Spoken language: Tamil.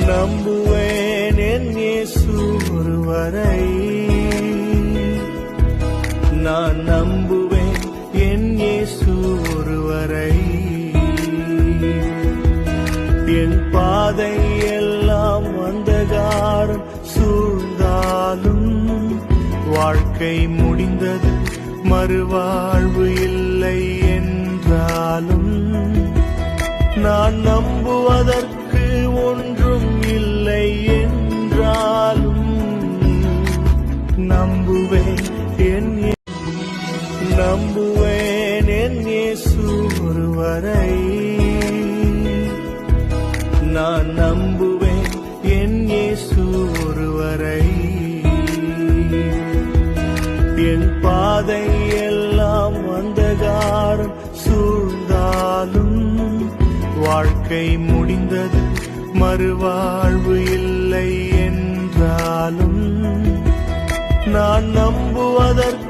நம்புவேன் என் இயேசு ஒருவரை, நான் நம்புவேன் என் இயேசு ஒருவரை. என் பாதை எல்லாம் அந்தகாரம் சூழ்ந்தாலும், வாழ்க்கை முடிந்தது மறுவாழ்வு இல்லை என்றாலும், நான் நம்புவதற்கு ஒன்றும் இல்லை என்றாலும், நம்புவேன் என் இயேசு ஒருவரை, நான் நம்புவேன் என் இயேசு ஒருவரை. என் பாதை எல்லாம் அந்தகாரம் சூழ்ந்தாலும், வாழ்க்கை முடிந்தது மறுவாழ்வு இல்லை என்றாலும், நான் நம்புவதற்கு